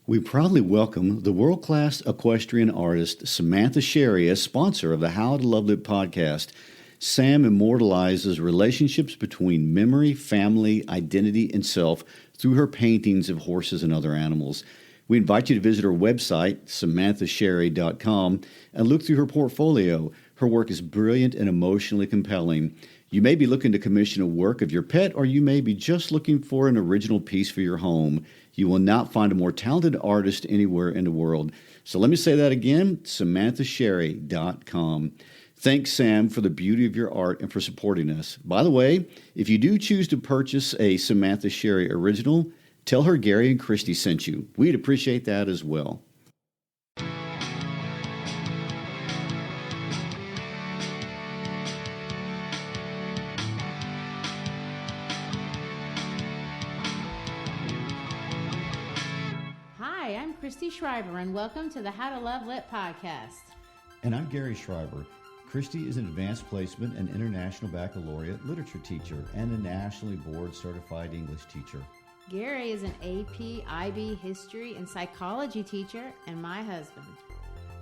We proudly welcome the world-class equestrian artist Samantha Sherry as sponsor of the How to Love It podcast. Sam immortalizes relationships between memory, family, identity, and self through her paintings of horses and other animals. We invite you to visit her website, samanthasherry.com, and look through her portfolio. Her work is brilliant and emotionally compelling. You may be looking to commission a work of your pet, or you may be just looking for an original piece for your home. You will not find a more talented artist anywhere in the world. So let me say that again, samanthasherry.com. Thanks, Sam, for the beauty of your art and for supporting us. By the way, if you do choose to purchase a Samantha Sherry original, tell her Gary and Christy sent you. We'd appreciate that as well. Hi, I'm Christy Schreiber, and welcome to the How to Love Lit podcast. And I'm Gary Schreiber. Christy is an advanced placement and international baccalaureate literature teacher and a nationally board certified English teacher. Gary is an AP, IB, history, and psychology teacher, and my husband.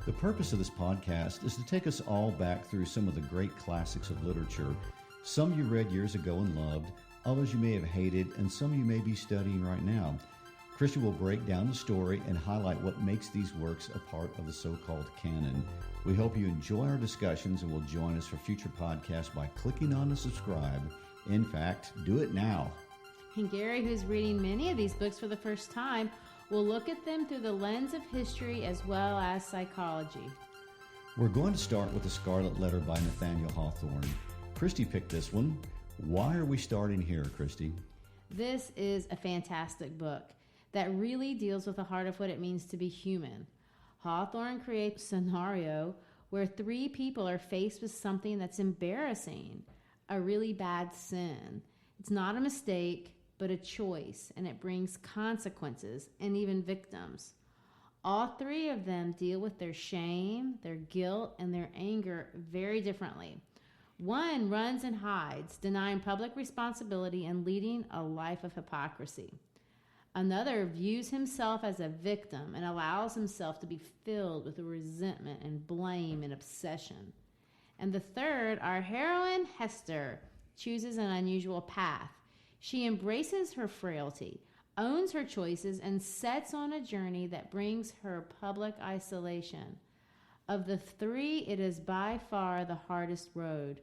The purpose of this podcast is to take us all back through some of the great classics of literature. Some you read years ago and loved, others you may have hated, and some you may be studying right now. Christy will break down the story and highlight what makes these works a part of the so-called canon. We hope you enjoy our discussions and will join us for future podcasts by clicking on the subscribe. In fact, do it now. And Gary, who's reading many of these books for the first time, will look at them through the lens of history as well as psychology. We're going to start with The Scarlet Letter by Nathaniel Hawthorn. Christy picked this one. Why are we starting here, Christy? This is a fantastic book that really deals with the heart of what it means to be human. Hawthorn creates a scenario where three people are faced with something that's embarrassing, a really bad sin. It's not a mistake, but a choice, and it brings consequences and even victims. All three of them deal with their shame, their guilt, and their anger very differently. One runs and hides, denying public responsibility and leading a life of hypocrisy. Another views himself as a victim and allows himself to be filled with resentment and blame and obsession. And the third, our heroine, Hester, chooses an unusual path. She embraces her frailty, owns her choices, and sets on a journey that brings her public isolation. Of the three, it is by far the hardest road.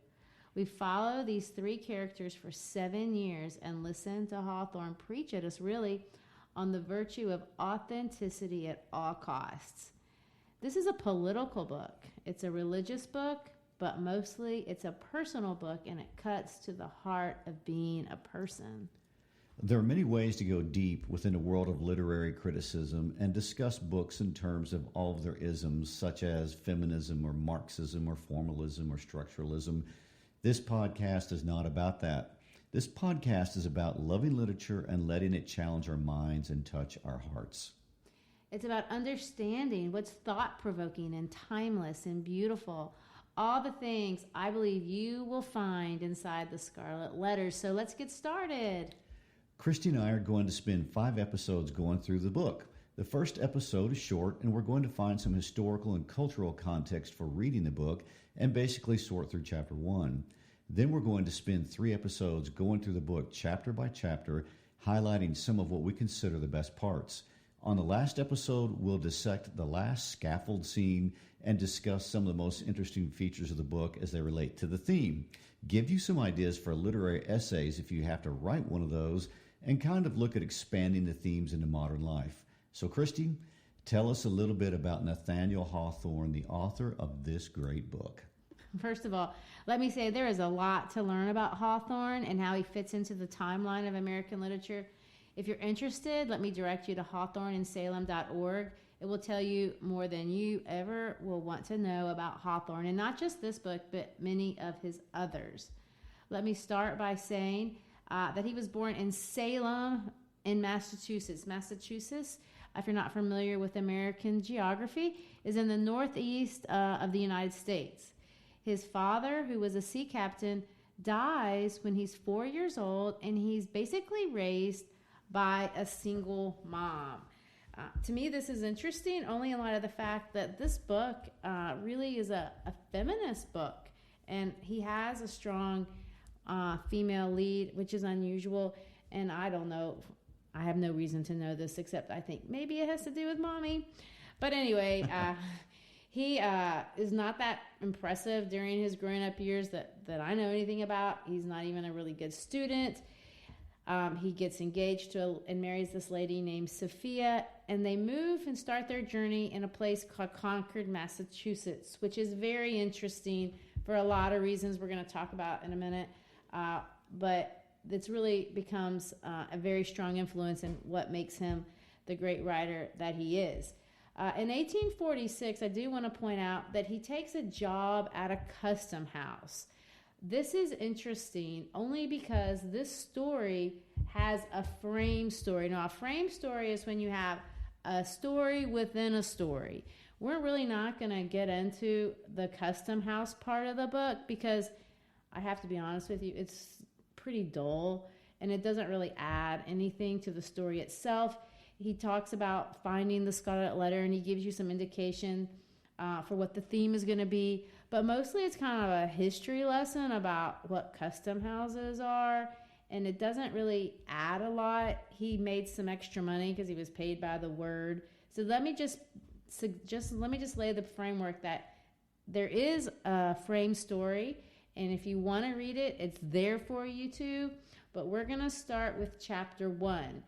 We follow these three characters for 7 years and listen to Hawthorn preach at us really on the virtue of authenticity at all costs. This is a political book. It's a religious book, but mostly it's a personal book, and it cuts to the heart of being a person. There are many ways to go deep within the world of literary criticism and discuss books in terms of all of their isms, such as feminism or Marxism or formalism or structuralism. This podcast is not about that. This podcast is about loving literature and letting it challenge our minds and touch our hearts. It's about understanding what's thought-provoking and timeless and beautiful. All the things I believe you will find inside the Scarlet Letter. So let's get started. Christy and I are going to spend 5 episodes going through the book. The first episode is short, and we're going to find some historical and cultural context for reading the book and basically sort through chapter 1. Then we're going to spend 3 episodes going through the book chapter by chapter, highlighting some of what we consider the best parts. On the last episode, we'll dissect the last scaffold scene and discuss some of the most interesting features of the book as they relate to the theme. Give you some ideas for literary essays if you have to write one of those, and kind of look at expanding the themes into modern life. So, Christy, tell us a little bit about Nathaniel Hawthorn, the author of this great book. First of all, let me say there is a lot to learn about Hawthorn and how he fits into the timeline of American literature. If you're interested, let me direct you to hawthorninsalem.org. It will tell you more than you ever will want to know about Hawthorn, and not just this book, but many of his others. Let me start by saying that he was born in Salem in Massachusetts. Massachusetts, if you're not familiar with American geography, is in the northeast of the United States. His father, who was a sea captain, dies when he's 4 years old, and he's basically raised by a single mom. To me, this is interesting only in light of the fact that this book really is a feminist book. And he has a strong female lead, which is unusual. And I don't know. I have no reason to know this, except I think maybe it has to do with mommy. But anyway, he is not that impressive during his growing-up years that I know anything about. He's not even a really good student. He gets engaged to and marries this lady named Sophia, and they move and start their journey in a place called Concord, Massachusetts, which is very interesting for a lot of reasons we're going to talk about in a minute. But it's really becomes a very strong influence in what makes him the great writer that he is. In 1846, I do want to point out that he takes a job at a custom house. This is interesting only because this story has a frame story. Now, a frame story is when you have a story within a story. We're really not going to get into the custom house part of the book because I have to be honest with you, it's pretty dull and it doesn't really add anything to the story itself. He talks about finding the Scarlet Letter and he gives you some indication for what the theme is going to be. But mostly it's kind of a history lesson about what custom houses are. And it doesn't really add a lot. He made some extra money because he was paid by the word. So let me just lay the framework that there is a frame story. And if you want to read it, it's there for you too. But we're going to start with chapter 1.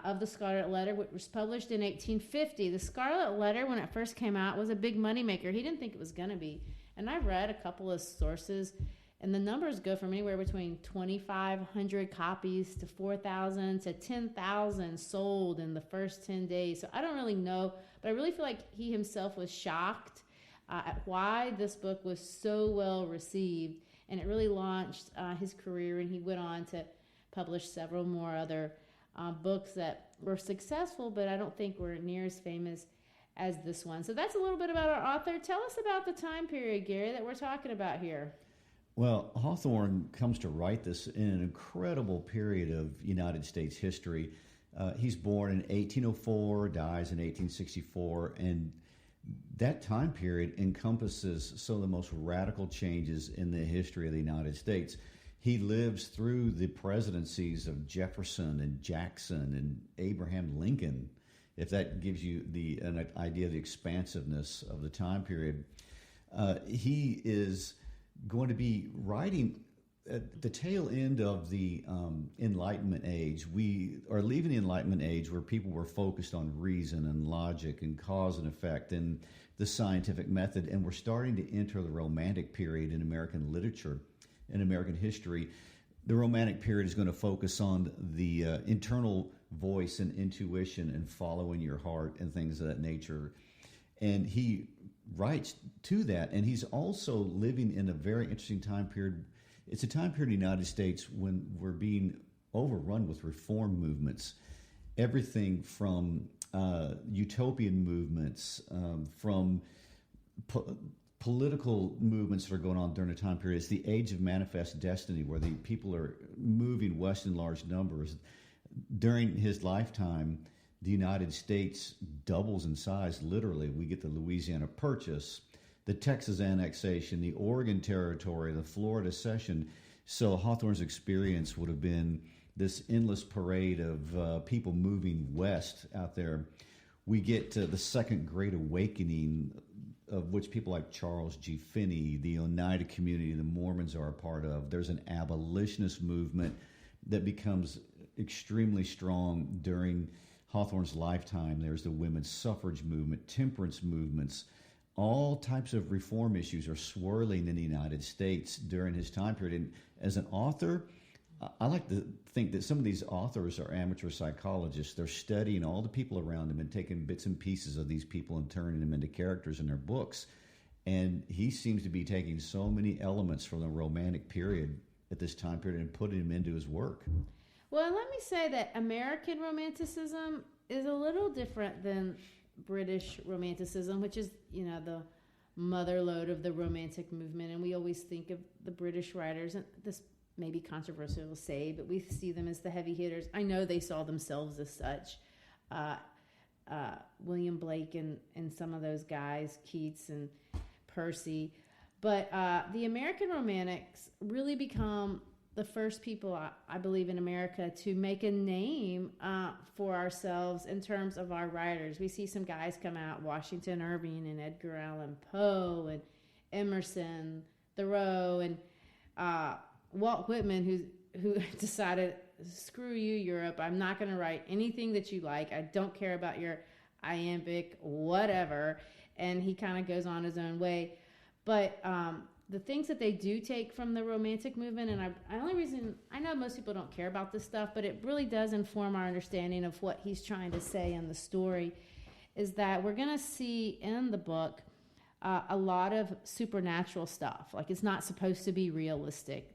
Of the Scarlet Letter, which was published in 1850. The Scarlet Letter, when it first came out, was a big moneymaker. He didn't think it was going to be. And I've read a couple of sources, and the numbers go from anywhere between 2,500 copies to 4,000 to 10,000 sold in the first 10 days. So I don't really know, but I really feel like he himself was shocked at why this book was so well received. And it really launched his career, and he went on to publish several more other books that were successful, but I don't think were near as famous as this one. So that's a little bit about our author. Tell us about the time period, Gary, that we're talking about here. Well, Hawthorne comes to write this in an incredible period of United States history. He's born in 1804, dies in 1864, and that time period encompasses some of the most radical changes in the history of the United States. He lives through the presidencies of Jefferson and Jackson and Abraham Lincoln, if that gives you an idea of the expansiveness of the time period. He is going to be writing at the tail end of the Enlightenment age. We are leaving the Enlightenment age where people were focused on reason and logic and cause and effect and the scientific method, and we're starting to enter the Romantic period in American literature. In American history, the Romantic period is going to focus on the internal voice and intuition and following your heart and things of that nature. And he writes to that, and he's also living in a very interesting time period. It's a time period in the United States when we're being overrun with reform movements. Everything from utopian movements, from political movements that are going on during the time period. It's the age of manifest destiny where the people are moving west in large numbers. During his lifetime, the United States doubles in size, literally. We get the Louisiana Purchase, the Texas annexation, the Oregon Territory, the Florida Cession. So Hawthorne's experience would have been this endless parade of people moving west out there. We get to the Second Great Awakening, of which people like Charles G. Finney, the Oneida community, the Mormons are a part of. There's an abolitionist movement that becomes extremely strong during Hawthorne's lifetime. There's the women's suffrage movement, temperance movements. All types of reform issues are swirling in the United States during his time period. And as an author, I like to think that some of these authors are amateur psychologists. They're studying all the people around them and taking bits and pieces of these people and turning them into characters in their books. And he seems to be taking so many elements from the Romantic period at this time period and putting them into his work. Well, let me say that American Romanticism is a little different than British Romanticism, which is, the mother lode of the Romantic movement. And we always think of the British writers, and this may be controversial to say, but we see them as the heavy hitters. I know they saw themselves as such. William Blake and some of those guys, Keats and Percy. But the American Romantics really become the first people, I believe, in America to make a name for ourselves in terms of our writers. We see some guys come out, Washington Irving and Edgar Allan Poe and Emerson, Thoreau, and Walt Whitman, who decided, screw you, Europe. I'm not going to write anything that you like. I don't care about your iambic, whatever. And he kind of goes on his own way. But the things that they do take from the Romantic movement, and I know most people don't care about this stuff, but it really does inform our understanding of what he's trying to say in the story, is that we're going to see in the book a lot of supernatural stuff. Like, it's not supposed to be realistic.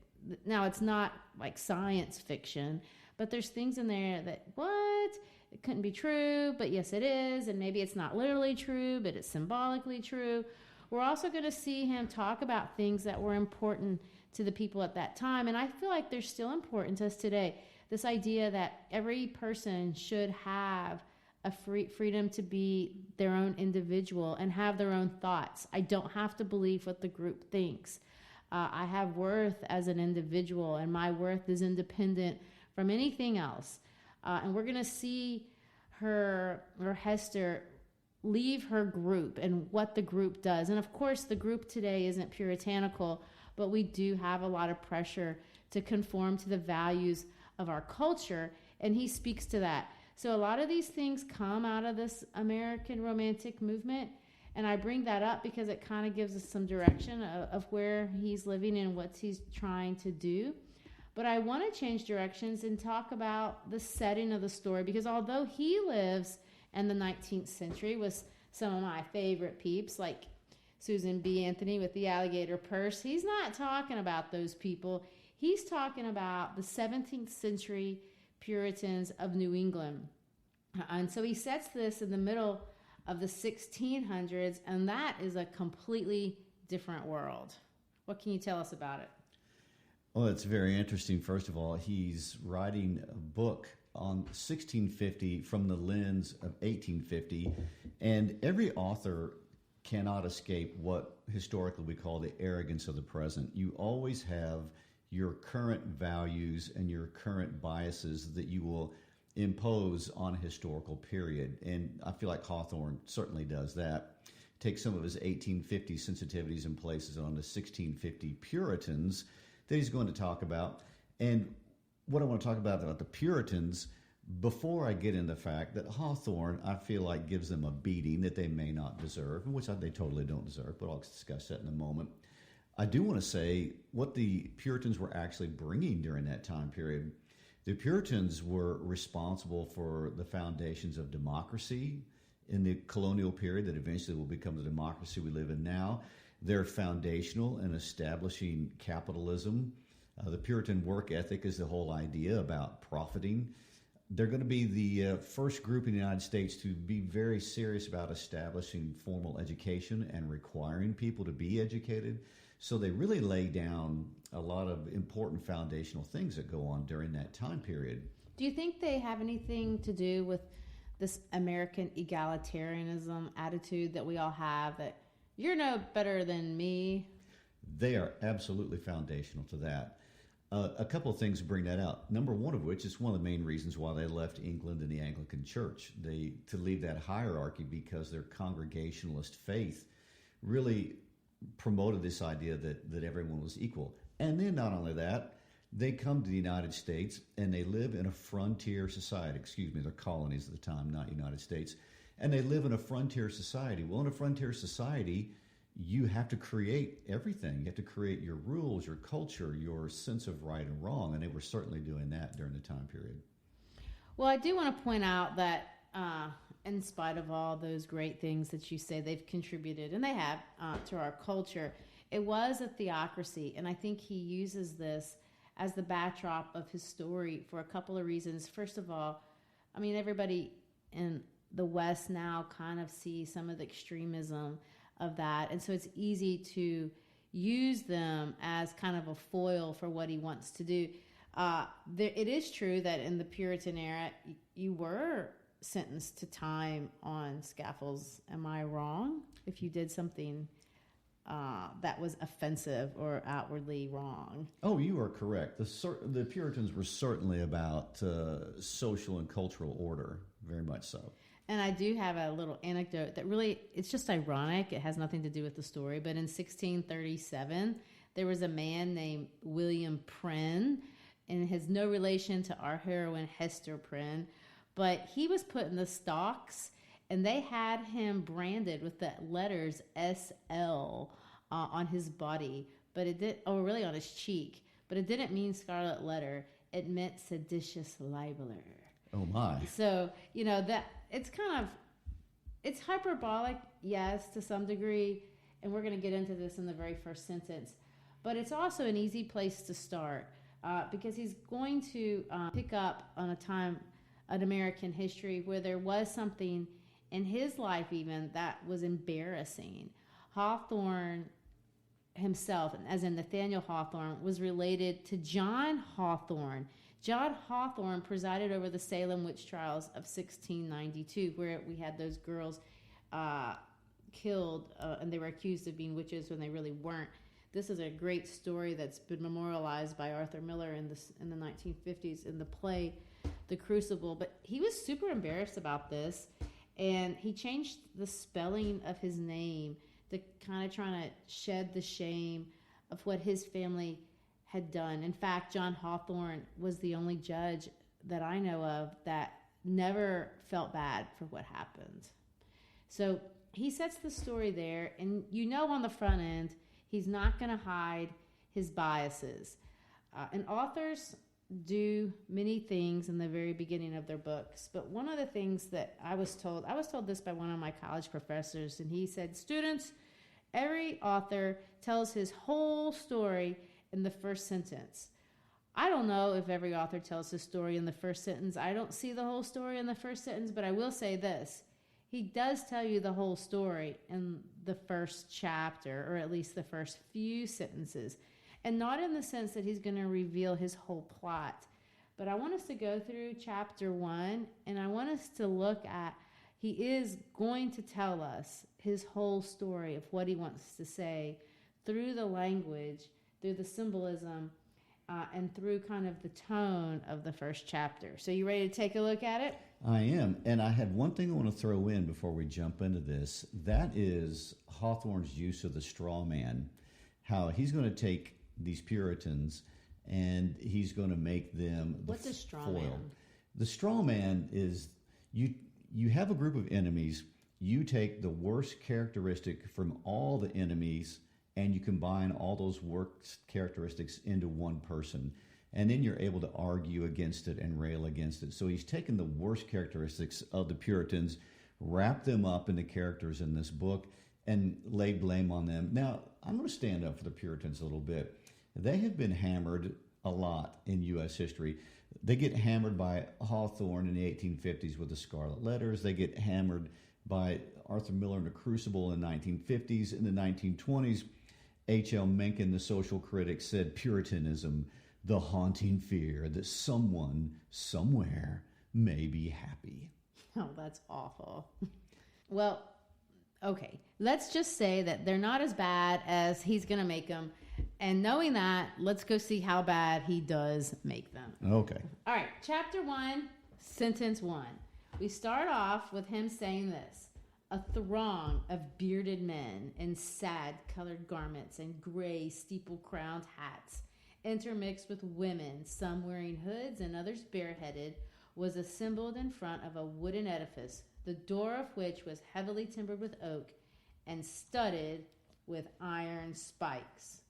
Now, it's not like science fiction, but there's things in there that, what? It couldn't be true, but yes, it is. And maybe it's not literally true, but it's symbolically true. We're also going to see him talk about things that were important to the people at that time. And I feel like they're still important to us today. This idea that every person should have a freedom to be their own individual and have their own thoughts. I don't have to believe what the group thinks. I have worth as an individual, and my worth is independent from anything else. And we're going to see her, or Hester, leave her group and what the group does. And of course, the group today isn't puritanical, but we do have a lot of pressure to conform to the values of our culture, and he speaks to that. So a lot of these things come out of this American Romantic movement, and I bring that up because it kind of gives us some direction of where he's living and what he's trying to do. But I want to change directions and talk about the setting of the story, because although he lives in the 19th century with some of my favorite peeps like Susan B. Anthony with the alligator purse, he's not talking about those people. He's talking about the 17th century Puritans of New England. And so he sets this in the middle of the 1600s, and that is a completely different world. What can you tell us about it? Well, it's very interesting. First of all, he's writing a book on 1650 from the lens of 1850, and every author cannot escape what historically we call the arrogance of the present. You always have your current values and your current biases that you will impose on a historical period. And I feel like Hawthorn certainly does that. Takes some of his 1850 sensitivities and places on the 1650 Puritans that he's going to talk about. And what I want to talk about the Puritans, before I get into the fact that Hawthorn, I feel like, gives them a beating that they may not deserve, which they totally don't deserve, but I'll discuss that in a moment. I do want to say what the Puritans were actually bringing during that time period. The Puritans were responsible for the foundations of democracy in the colonial period that eventually will become the democracy we live in now. They're foundational in establishing capitalism. The Puritan work ethic is the whole idea about profiting. They're going to be the first group in the United States to be very serious about establishing formal education and requiring people to be educated. So they really lay down a lot of important foundational things that go on during that time period. Do you think they have anything to do with this American egalitarianism attitude that we all have, that you're no better than me? They are absolutely foundational to that. A couple of things bring that out. Number one of which is one of the main reasons why they left England and the Anglican Church. To leave that hierarchy, because their Congregationalist faith really promoted this idea that everyone was equal. And then not only that, they come to the United States and they live in a frontier society. They're colonies at the time, not United States. And they live in a frontier society. Well, in a frontier society, you have to create everything. You have to create your rules, your culture, your sense of right and wrong. And they were certainly doing that during the time period. Well, I do want to point out that in spite of all those great things that you say they've contributed, and they have, to our culture, it was a theocracy. And I think he uses this as the backdrop of his story for a couple of reasons. First of all, I mean, everybody in the West now kind of sees some of the extremism of that. And so it's easy to use them as kind of a foil for what he wants to do. It is true that in the Puritan era, you were sentenced to time on scaffolds. Am I wrong? If you did something that was offensive or outwardly wrong. Oh, you are correct. The Puritans were certainly about social and cultural order, very much so. And I do have a little anecdote that really, it's just ironic. It has nothing to do with the story. But in 1637, there was a man named William Prynne, and has no relation to our heroine Hester Prynne. But he was put in the stocks, and they had him branded with the letters SL on his body. But it did, really on his cheek. But it didn't mean Scarlet Letter. It meant seditious libeler. Oh, my. So, that it's hyperbolic, yes, to some degree, and we're going to get into this in the very first sentence, but it's also an easy place to start because he's going to pick up on a time in American history where there was something in his life even that was embarrassing. Hawthorn himself, as in Nathaniel Hawthorn, was related to John Hawthorn. John Hawthorn presided over the Salem witch trials of 1692, where we had those girls killed, and they were accused of being witches when they really weren't. This is a great story that's been memorialized by Arthur Miller in the 1950s in the play The Crucible. But he was super embarrassed about this, and he changed the spelling of his name to kind of trying to shed the shame of what his family had done. In fact, John Hawthorn was the only judge that I know of that never felt bad for what happened. So he sets the story there, and on the front end, he's not going to hide his biases. And authors do many things in the very beginning of their books, but one of the things that I was told this by one of my college professors, and he said, students, every author tells his whole story in the first sentence. I don't know if every author tells his story in the first sentence. I don't see the whole story in the first sentence, but I will say this. He does tell you the whole story in the first chapter, or at least the first few sentences. And not in the sense that he's going to reveal his whole plot. But I want us to go through chapter 1, and I want us to look at, he is going to tell us his whole story of what he wants to say through the language, through the symbolism, and through kind of the tone of the first chapter. So you ready to take a look at it? I am. And I had one thing I want to throw in before we jump into this. That is Hawthorne's use of the straw man, how he's going to take these Puritans and he's going to make them the What's a straw foil. man? The straw man is you have a group of enemies. You take the worst characteristic from all the enemies and you combine all those worst characteristics into one person. And then you're able to argue against it and rail against it. So he's taken the worst characteristics of the Puritans, wrapped them up into characters in this book, and laid blame on them. Now, I'm going to stand up for the Puritans a little bit. They have been hammered a lot in U.S. history. They get hammered by Hawthorne in the 1850s with the Scarlet Letters. They get hammered by Arthur Miller in The Crucible in the 1950s. In the 1920s, H.L. Mencken, the social critic, said Puritanism, the haunting fear that someone, somewhere, may be happy. Oh, that's awful. Well, okay, let's just say that they're not as bad as he's going to make them. And knowing that, let's go see how bad he does make them. Okay. All right, chapter 1, sentence 1. We start off with him saying this. A throng of bearded men in sad-colored garments and gray steeple-crowned hats, intermixed with women, some wearing hoods and others bareheaded, was assembled in front of a wooden edifice, the door of which was heavily timbered with oak and studded with iron spikes.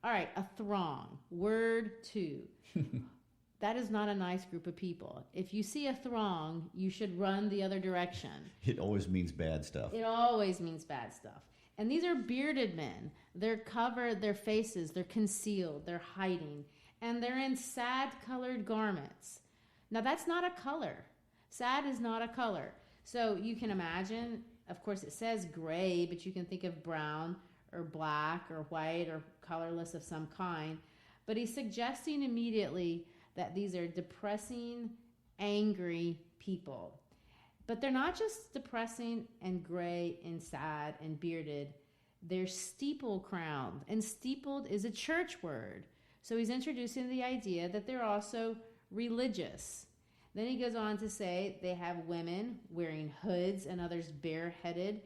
All right, a throng. Word 2. That is not a nice group of people. If you see a throng, you should run the other direction. It always means bad stuff. It always means bad stuff. And these are bearded men. They're covered, their faces, they're concealed, they're hiding, and they're in sad-colored garments. Now, that's not a color. Sad is not a color. So you can imagine, of course, it says gray, but you can think of brown or black or white or colorless of some kind. But he's suggesting immediately that these are depressing, angry people. But they're not just depressing and gray and sad and bearded. They're steeple-crowned, and steepled is a church word. So he's introducing the idea that they're also religious. Then he goes on to say they have women wearing hoods and others bareheaded.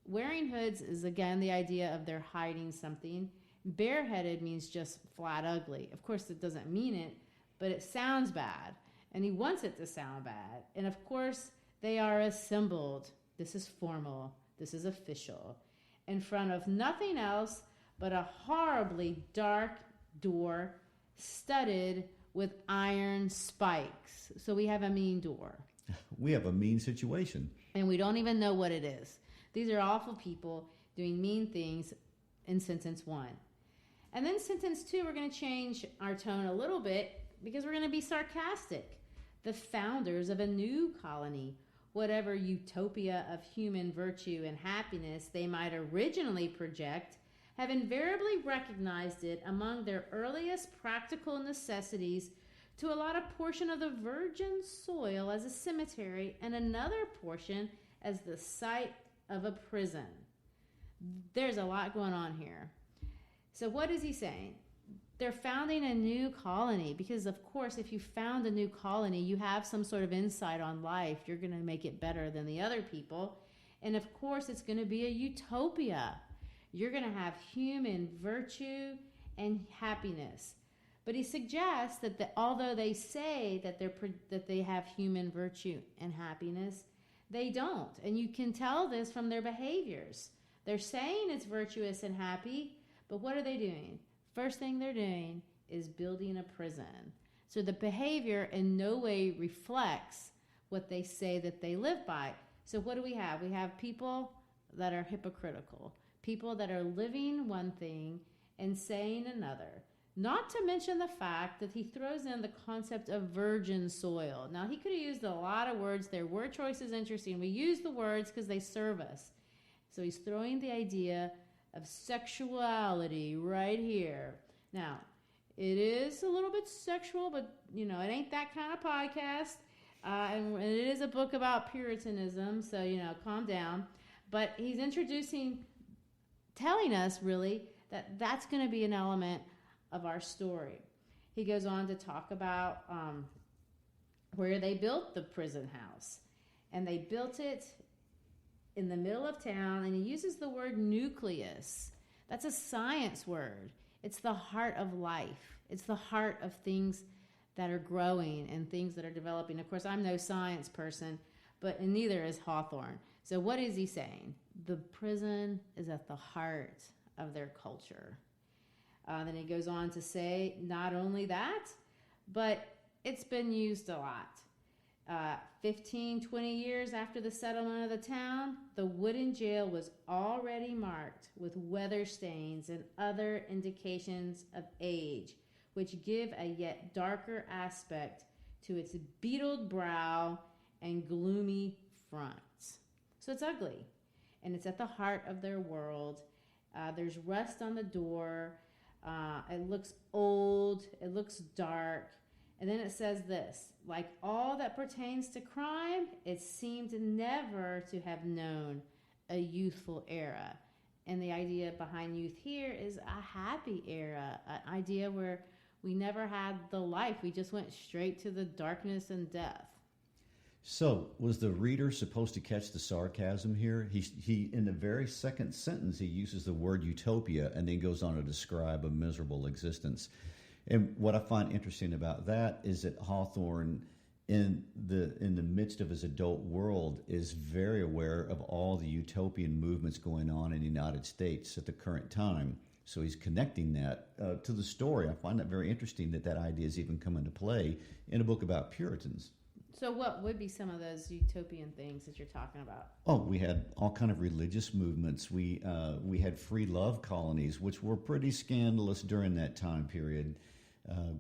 Wearing hoods is, again, the idea of they're hiding something. Bareheaded means just flat ugly. Of course, it doesn't mean it, but it sounds bad, and he wants it to sound bad. And of course, they are assembled. This is formal. This is official. In front of nothing else but a horribly dark door studded with iron spikes. So we have a mean door. We have a mean situation. And we don't even know what it is. These are awful people doing mean things in sentence 1. And then sentence 2, we're going to change our tone a little bit because we're going to be sarcastic. The founders of a new colony, whatever utopia of human virtue and happiness they might originally project, have invariably recognized it among their earliest practical necessities to allot a portion of the virgin soil as a cemetery and another portion as the site of a prison. There's a lot going on here. So what is he saying? They're founding a new colony because, of course, if you found a new colony, you have some sort of insight on life. You're going to make it better than the other people. And, of course, it's going to be a utopia. You're going to have human virtue and happiness. But he suggests that although they say that they have human virtue and happiness, they don't. And you can tell this from their behaviors. They're saying it's virtuous and happy, but what are they doing? First thing they're doing is building a prison. So the behavior in no way reflects what they say that they live by. So what do we have? We have people that are hypocritical, people that are living one thing and saying another. Not to mention the fact that he throws in the concept of virgin soil. Now, he could have used a lot of words there. Word choice is interesting. We use the words because they serve us. So he's throwing the idea of sexuality right here. Now, it is a little bit sexual, but, it ain't that kind of podcast. And it is a book about Puritanism, so, calm down. But he's telling us, really, that that's going to be an element of our story. He goes on to talk about where they built the prison house. And they built it in the middle of town, and he uses the word nucleus. That's a science word. It's the heart of life. It's the heart of things that are growing and things that are developing. Of course, I'm no science person, and neither is Hawthorn. So what is he saying? The prison is at the heart of their culture. Then he goes on to say not only that, but it's been used a lot. 15, 20 years after the settlement of the town, the wooden jail was already marked with weather stains and other indications of age, which give a yet darker aspect to its beetled brow and gloomy front. So it's ugly, and it's at the heart of their world. There's rust on the door. It looks old. It looks dark. And then it says this, like all that pertains to crime, it seemed never to have known a youthful era. And the idea behind youth here is a happy era, an idea where we never had the life. We just went straight to the darkness and death. So, was the reader supposed to catch the sarcasm here? He in the very second sentence, he uses the word utopia and then goes on to describe a miserable existence. And what I find interesting about that is that Hawthorn, in the midst of his adult world, is very aware of all the utopian movements going on in the United States at the current time. So he's connecting that to the story. I find that very interesting that idea is even come into play in a book about Puritans. So what would be some of those utopian things that you're talking about? Oh, we had all kind of religious movements. We had free love colonies, which were pretty scandalous during that time period.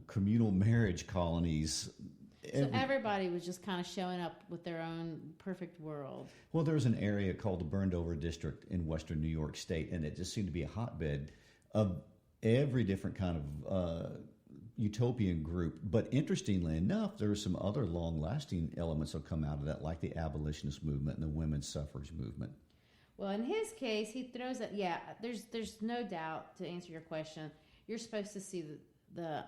Communal marriage colonies. So everybody was just kind of showing up with their own perfect world. Well, there's an area called the Burned Over District in western New York State, and it just seemed to be a hotbed of every different kind of utopian group. But interestingly enough, there are some other long-lasting elements that come out of that, like the abolitionist movement and the women's suffrage movement. Well, in his case, he throws it. Yeah, there's no doubt, to answer your question, you're supposed to see the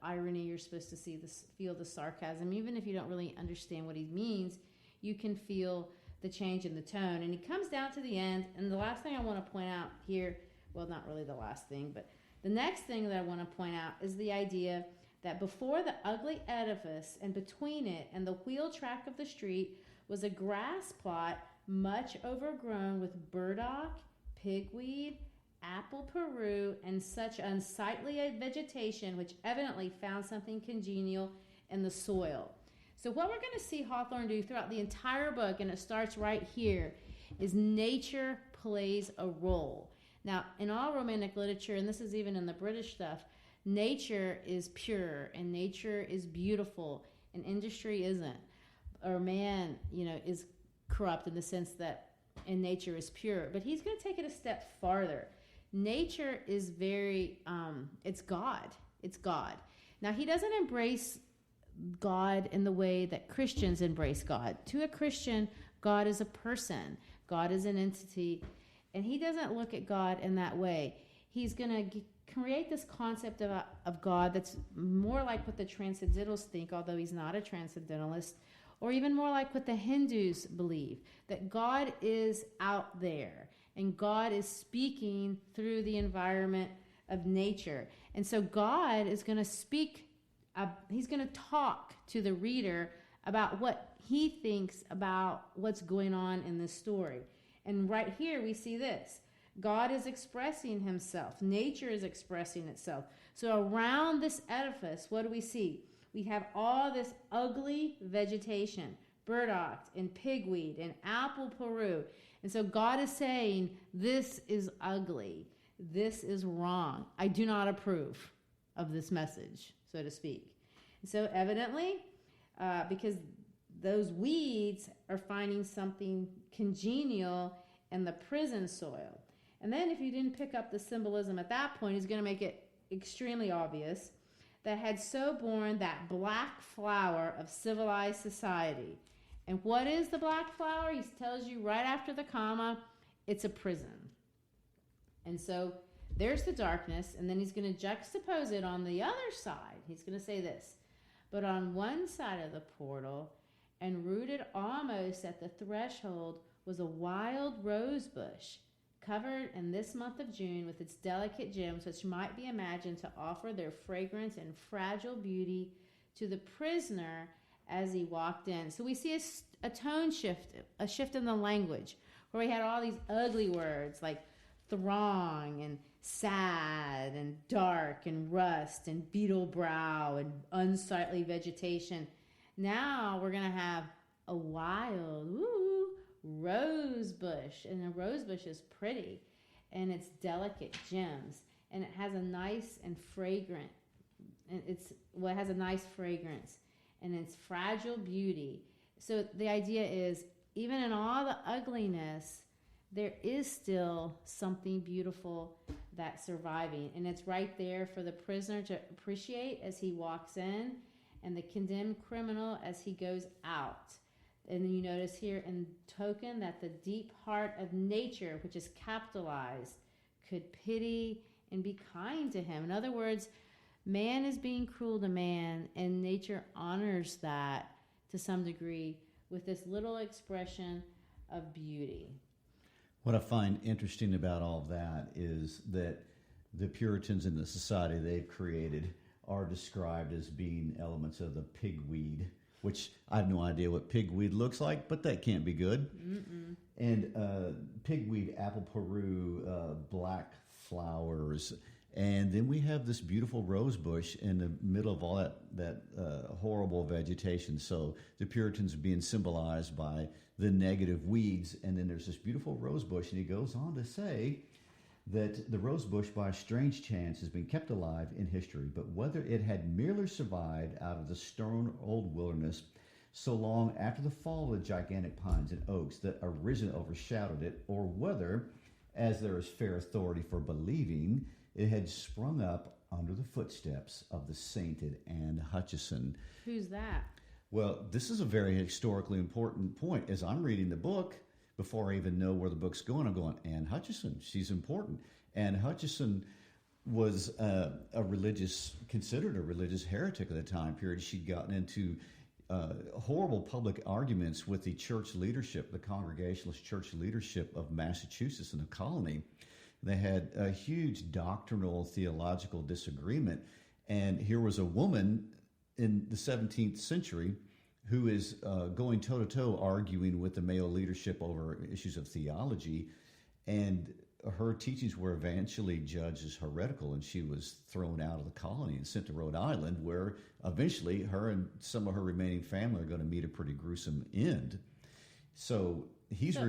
irony. You're supposed to feel the sarcasm, even if you don't really understand what he means. You can feel the change in the tone, and he comes down to the end. And the last thing I want to point out here, well, not really the last thing, but the next thing that I want to point out is the idea that before the ugly edifice and between it and the wheel track of the street was a grass plot much overgrown with burdock, pigweed, apple peru, and such unsightly a vegetation which evidently found something congenial in the soil. So what we're going to see Hawthorn do throughout the entire book, and it starts right here, is nature plays a role. Now, in all Romantic literature, and this is even in the British stuff, nature is pure and nature is beautiful, and industry isn't. Or man, is corrupt in the sense that in nature is pure. But he's going to take it a step farther. Nature is very, it's God. It's God. Now, he doesn't embrace God in the way that Christians embrace God. To a Christian, God is a person. God is an entity. And he doesn't look at God in that way. He's going to create this concept of God that's more like what the Transcendentalists think, although he's not a Transcendentalist, or even more like what the Hindus believe, that God is out there and God is speaking through the environment of nature. And so God is going to speak, he's going to talk to the reader about what he thinks about what's going on in this story. And right here we see this. God is expressing himself. Nature is expressing itself. So around this edifice, what do we see? We have all this ugly vegetation, burdock and pigweed and apple peru. And so God is saying, this is ugly. This is wrong. I do not approve of this message, so to speak. And so evidently, because those weeds are finding something congenial in the prison soil. And then if you didn't pick up the symbolism at that point, he's going to make it extremely obvious that had so born that black flower of civilized society. And what is the black flower? He tells you right after the comma, it's a prison. And so there's the darkness, and then he's going to juxtapose it on the other side. He's going to say this, but on one side of the portal, and rooted almost at the threshold, was a wild rose bush, covered in this month of June with its delicate gems, which might be imagined to offer their fragrance and fragile beauty to the prisoner as he walked in. So we see a tone shift, a shift in the language, where we had all these ugly words like throng and sad and dark and rust and beetle brow and unsightly vegetation. Now we're going to have a wild, rose bush, and a rose bush is pretty, and it's delicate gems, and it has a nice and fragrant, and it has a nice fragrance, and it's fragile beauty. So the idea is, even in all the ugliness, there is still something beautiful that's surviving, and it's right there for the prisoner to appreciate as he walks in, and the condemned criminal as he goes out. And then you notice here in token that the deep heart of nature, which is capitalized, could pity and be kind to him. In other words, man is being cruel to man, and nature honors that to some degree with this little expression of beauty. What I find interesting about all that is that the Puritans in the society they've created are described as being elements of the pigweed, which I have no idea what pigweed looks like, but that can't be good. Mm-mm. And pigweed, apple peru, black flowers. And then we have this beautiful rose bush in the middle of all that horrible vegetation. So the Puritans are being symbolized by the negative weeds. And then there's this beautiful rose bush. And he goes on to say that the rose bush, by a strange chance, has been kept alive in history, but whether it had merely survived out of the stern old wilderness so long after the fall of the gigantic pines and oaks that originally overshadowed it, or whether, as there is fair authority for believing, it had sprung up under the footsteps of the sainted Anne Hutchinson. Who's that? Well, this is a very historically important point. As I'm reading the book, before I even know where the book's going, I'm going, Anne Hutchinson, she's important. Anne Hutchinson was considered a religious heretic at the time period. She'd gotten into horrible public arguments with the church leadership, the Congregationalist church leadership of Massachusetts in the colony. They had a huge doctrinal, theological disagreement. And here was a woman in the 17th century who is going toe-to-toe arguing with the male leadership over issues of theology. And her teachings were eventually judged as heretical, and she was thrown out of the colony and sent to Rhode Island, where eventually her and some of her remaining family are going to meet a pretty gruesome end. So he's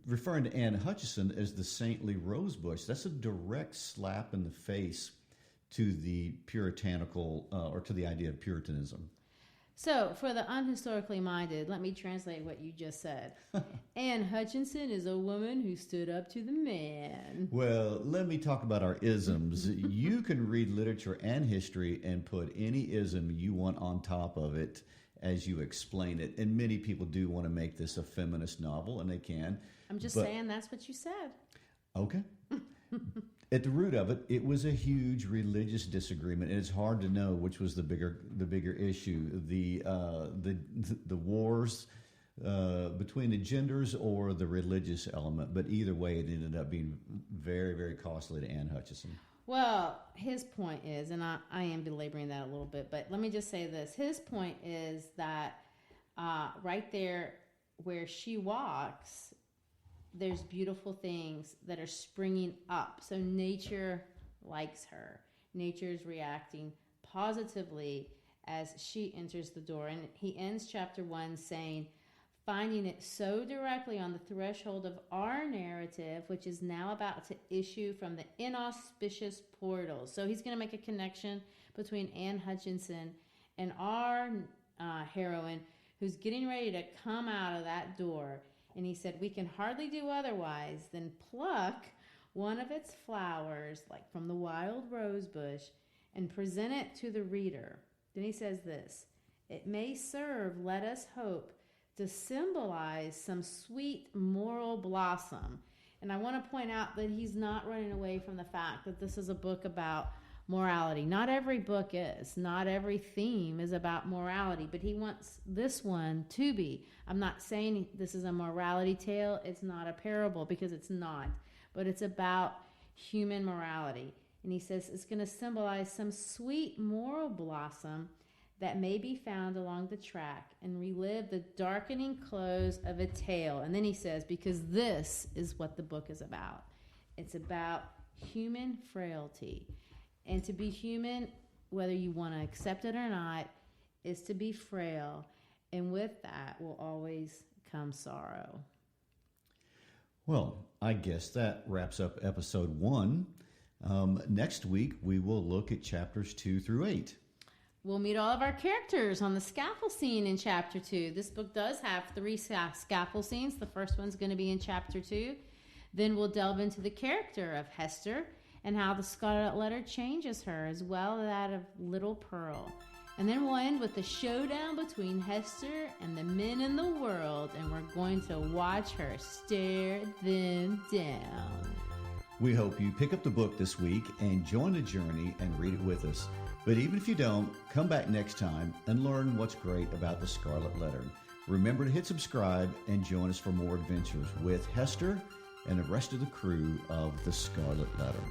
referring to Anne Hutchinson as the saintly rosebush. That's a direct slap in the face to the puritanical, or to the idea of Puritanism. So, for the unhistorically minded, let me translate what you just said. Anne Hutchinson is a woman who stood up to the man. Well, let me talk about our isms. You can read literature and history and put any ism you want on top of it as you explain it. And many people do want to make this a feminist novel, and they can. I'm just saying that's what you said. Okay. At the root of it, it was a huge religious disagreement, and it's hard to know which was the bigger issue: the wars between the genders or the religious element. But either way, it ended up being very, very costly to Anne Hutchinson. Well, his point is, and I am belaboring that a little bit, but let me just say this: his point is that right there where she walks, there's beautiful things that are springing up. So nature likes her. Nature is reacting positively as she enters the door. And he ends chapter 1 saying, finding it so directly on the threshold of our narrative, which is now about to issue from the inauspicious portals. So he's going to make a connection between Anne Hutchinson and our heroine, who's getting ready to come out of that door. And he said, we can hardly do otherwise than pluck one of its flowers, like from the wild rose bush, and present it to the reader. Then he says this, it may serve, let us hope, to symbolize some sweet moral blossom. And I want to point out that he's not running away from the fact that this is a book about morality. Not every book is. Not every theme is about morality, but he wants this one to be. I'm not saying this is a morality tale. It's not a parable, because it's not. But it's about human morality. And he says it's going to symbolize some sweet moral blossom that may be found along the track and relive the darkening close of a tale. And then he says, because this is what the book is about. It's about human frailty. And to be human, whether you want to accept it or not, is to be frail. And with that will always come sorrow. Well, I guess that wraps up episode 1. Next week, we will look at chapters 2 through 8. We'll meet all of our characters on the scaffold scene in chapter 2. This book does have 3 scaffold scenes. The first one's going to be in chapter 2. Then we'll delve into the character of Hester and how the Scarlet Letter changes her, as well as that of Little Pearl. And then we'll end with the showdown between Hester and the men in the world, and we're going to watch her stare them down. We hope you pick up the book this week and join the journey and read it with us. But even if you don't, come back next time and learn what's great about the Scarlet Letter. Remember to hit subscribe and join us for more adventures with Hester and the rest of the crew of the Scarlet Letter.